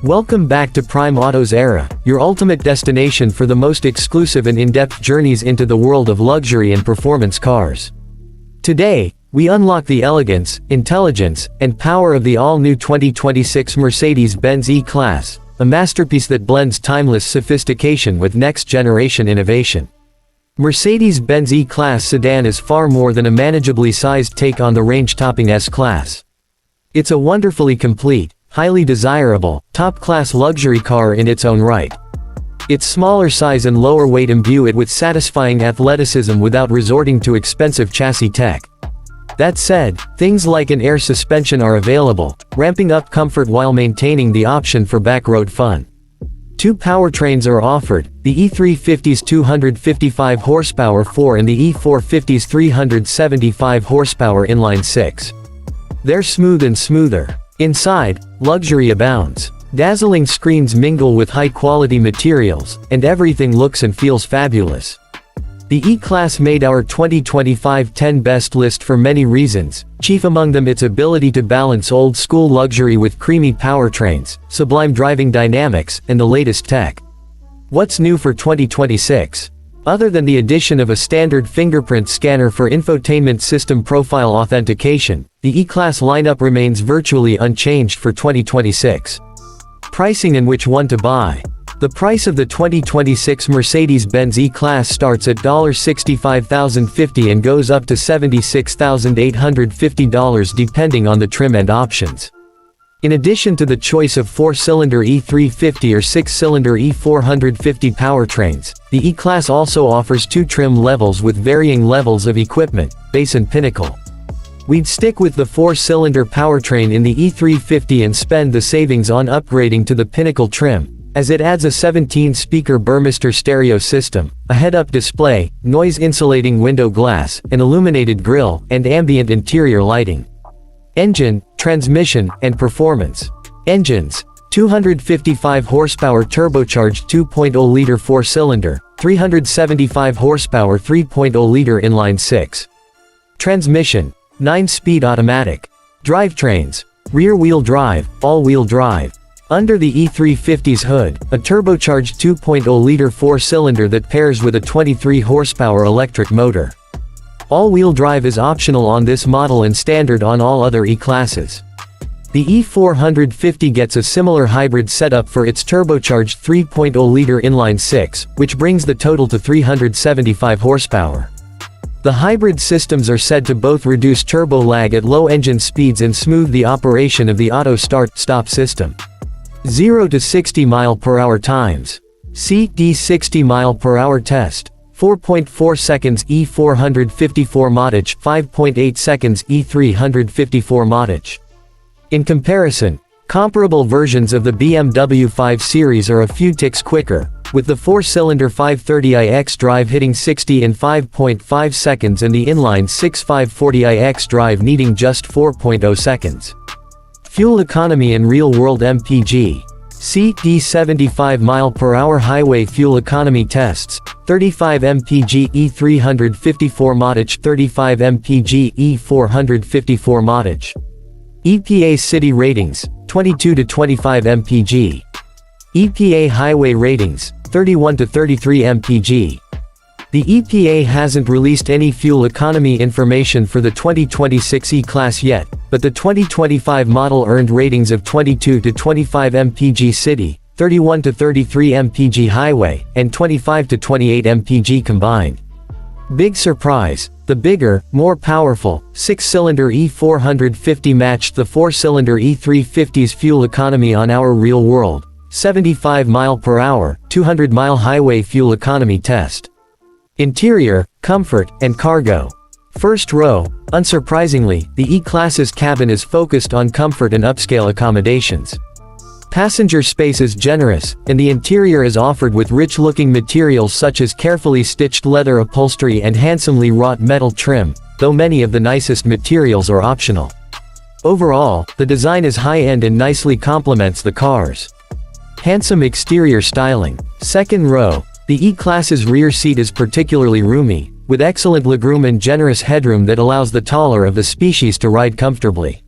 Welcome back to Prime Auto's Era, your ultimate destination for the most exclusive and in-depth journeys into the world of luxury and performance cars. Today, we unlock the elegance, intelligence, and power of the all-new 2026 Mercedes-Benz E-Class, a masterpiece that blends timeless sophistication with next-generation innovation. Mercedes-Benz E-Class sedan is far more than a manageably sized take on the range-topping S-Class. It's a wonderfully complete, highly desirable, top-class luxury car in its own right. Its smaller size and lower weight imbue it with satisfying athleticism without resorting to expensive chassis tech. That said, things like an air suspension are available, ramping up comfort while maintaining the option for backroad fun. Two powertrains are offered, the E350's 255 horsepower 4 and the E450's 375 horsepower inline-6. They're smooth and smoother. Inside, luxury abounds. Dazzling screens mingle with high-quality materials, and everything looks and feels fabulous. The E-Class made our 2025 10 Best list for many reasons, chief among them its ability to balance old-school luxury with creamy powertrains, sublime driving dynamics, and the latest tech. What's new for 2026? Other than the addition of a standard fingerprint scanner for infotainment system profile authentication, the E-Class lineup remains virtually unchanged for 2026. Pricing and which one to buy. The price of the 2026 Mercedes-Benz E-Class starts at $65,050 and goes up to $76,850 depending on the trim and options. In addition to the choice of 4-cylinder E350 or 6-cylinder E450 powertrains, the E-Class also offers two trim levels with varying levels of equipment, base and pinnacle. We'd stick with the 4-cylinder powertrain in the E350 and spend the savings on upgrading to the pinnacle trim, as it adds a 17-speaker Burmester stereo system, a head-up display, noise-insulating window glass, an illuminated grille, and ambient interior lighting. Engine, transmission, and performance. Engines: 255 horsepower turbocharged 2.0-liter 4-cylinder, 375 horsepower 3.0-liter inline-6. Transmission: 9-speed automatic. Drivetrains: rear-wheel drive, all-wheel drive. Under the E350's hood, a turbocharged 2.0-liter 4-cylinder that pairs with a 23 horsepower electric motor. All-wheel drive is optional on this model and standard on all other E-Classes. The E450 gets a similar hybrid setup for its turbocharged 3.0-liter inline-6, which brings the total to 375 horsepower. The hybrid systems are said to both reduce turbo lag at low engine speeds and smooth the operation of the auto start-stop system. 0 to 60 mph times. CD 60 mph test. 4.4 seconds E454 mph, 5.8 seconds E354 mph. In comparison, comparable versions of the BMW 5 Series are a few ticks quicker, with the 4-cylinder 530iX drive hitting 60 in 5.5 seconds and the inline-6 540iX drive needing just 4.0 seconds. Fuel economy and real-world MPG. CD 75 mph highway fuel economy tests, 35 mpg E354 mph, 35 mpg E454 mph. EPA city ratings, 22 to 25 mpg. EPA highway ratings, 31 to 33 mpg. The EPA hasn't released any fuel economy information for the 2026 E-Class yet, but the 2025 model earned ratings of 22 to 25 mpg city, 31 to 33 mpg highway, and 25 to 28 mpg combined. Big surprise, the bigger, more powerful, 6-cylinder E450 matched the 4-cylinder E350's fuel economy on our real-world, 75 mph, 200-mile highway fuel economy test. Interior, comfort, and cargo. First row. Unsurprisingly, the E-Class's cabin is focused on comfort and upscale accommodations. Passenger space is generous, and the interior is offered with rich-looking materials such as carefully stitched leather upholstery and handsomely wrought metal trim, though many of the nicest materials are optional. Overall, the design is high-end and nicely complements the cars. Handsome exterior styling. Second row. The E-Class's rear seat is particularly roomy, with excellent legroom and generous headroom that allows the taller of the species to ride comfortably.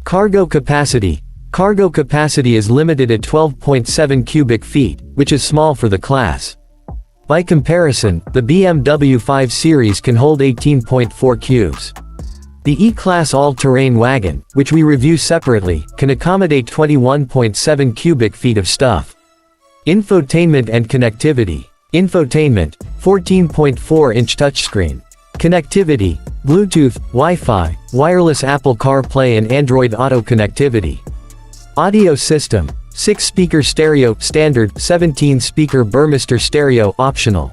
Cargo capacity. Cargo capacity is limited at 12.7 cubic feet, which is small for the class. By comparison, the BMW 5 Series can hold 18.4 cubes. The E-Class all-terrain wagon, which we review separately, can accommodate 21.7 cubic feet of stuff. Infotainment and connectivity. Infotainment, 14.4-inch touchscreen. Connectivity, Bluetooth, Wi-Fi, wireless Apple CarPlay and Android Auto connectivity. Audio system, 6-speaker stereo, standard, 17-speaker Burmester stereo, optional.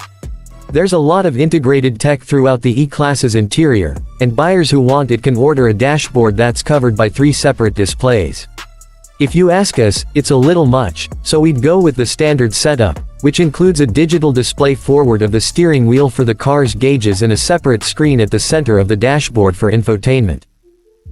There's a lot of integrated tech throughout the E-Class's interior, and buyers who want it can order a dashboard that's covered by 3 separate displays. If you ask us, it's a little much, so we'd go with the standard setup, which includes a digital display forward of the steering wheel for the car's gauges and a separate screen at the center of the dashboard for infotainment.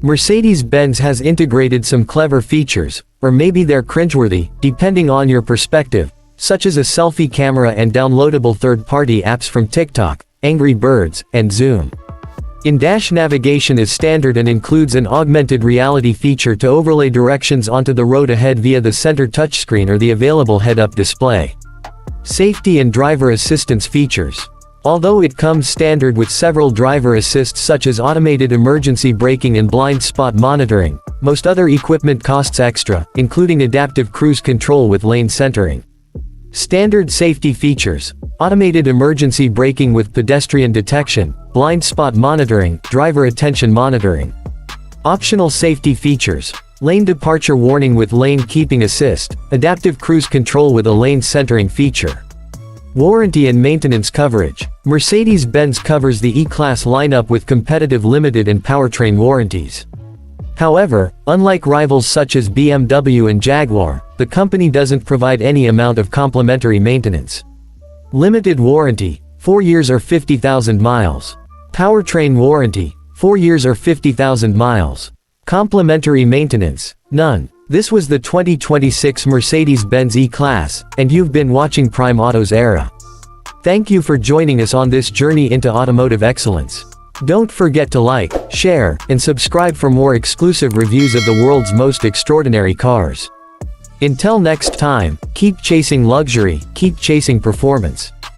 Mercedes-Benz has integrated some clever features, or maybe they're cringeworthy, depending on your perspective, such as a selfie camera and downloadable third-party apps from TikTok, Angry Birds, and Zoom. In-dash navigation is standard and includes an augmented reality feature to overlay directions onto the road ahead via the center touchscreen or the available head-up display. Safety and driver assistance features. Although it comes standard with several driver assists such as automated emergency braking and blind spot monitoring, most other equipment costs extra, including adaptive cruise control with lane centering. Standard safety features. Automated emergency braking with pedestrian detection, blind spot monitoring, driver attention monitoring. Optional safety features. Lane departure warning with lane keeping assist, adaptive cruise control with a lane centering feature. Warranty and maintenance coverage. Mercedes-Benz covers the E-Class lineup with competitive limited and powertrain warranties. However, unlike rivals such as BMW and Jaguar, the company doesn't provide any amount of complimentary maintenance. Limited warranty, 4 years or 50,000 miles. Powertrain warranty, 4 years or 50,000 miles. Complimentary maintenance, none. This was the 2026 Mercedes-Benz E-Class, and you've been watching Prime Auto's Era. Thank you for joining us on this journey into automotive excellence. Don't forget to like, share, and subscribe for more exclusive reviews of the world's most extraordinary cars. Until next time, keep chasing luxury, keep chasing performance.